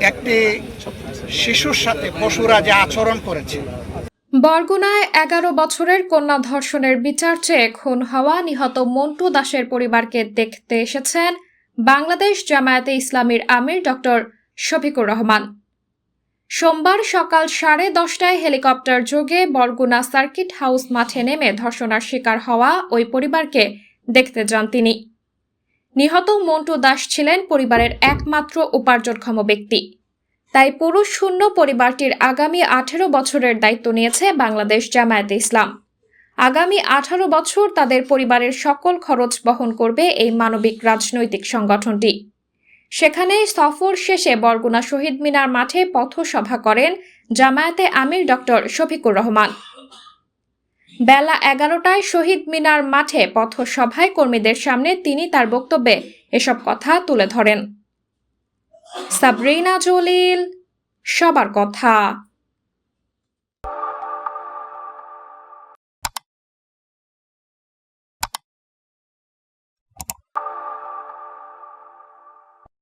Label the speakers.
Speaker 1: একটি শিশুর সাথে পশুরা যে আচরণ করেছে।
Speaker 2: বরগুনায় 11 বছরের কন্যা ধর্ষণের বিচার চেয়ে খুন হওয়া নিহত মন্টু দাসের পরিবারকে দেখতে এসেছেন বাংলাদেশ জামায়াতে ইসলামীর আমির ডক্টর শফিকুর রহমান। সোমবার সকাল 10:30টায় হেলিকপ্টার যোগে বরগুনা সার্কিট হাউস মাঠে নেমে ধর্ষণের শিকার হওয়া ওই পরিবারকে দেখতে যান তিনি। নিহত মন্টু দাস ছিলেন পরিবারের একমাত্র উপার্জনক্ষম ব্যক্তি। তাই পুরুষ শূন্য পরিবারটির আগামী 18 বছরের দায়িত্ব নিয়েছে বাংলাদেশ জামায়াতে ইসলাম। আগামী 18 বছর তাদের পরিবারের সকল খরচ বহন করবে এই মানবিক রাজনৈতিক সংগঠনটি। সেখানে সফর শেষে বরগুনা শহীদ মিনার মাঠে পথসভা করেন জামায়াতে আমির ডক্টর শফিকুর রহমান। বেলা 11টায় শহীদ মিনার মাঠে পথসভায় কর্মীদের সামনে তিনি তার বক্তব্যে এসব কথা তুলে ধরেন। সাবরিনা জলিল, সবার কথা।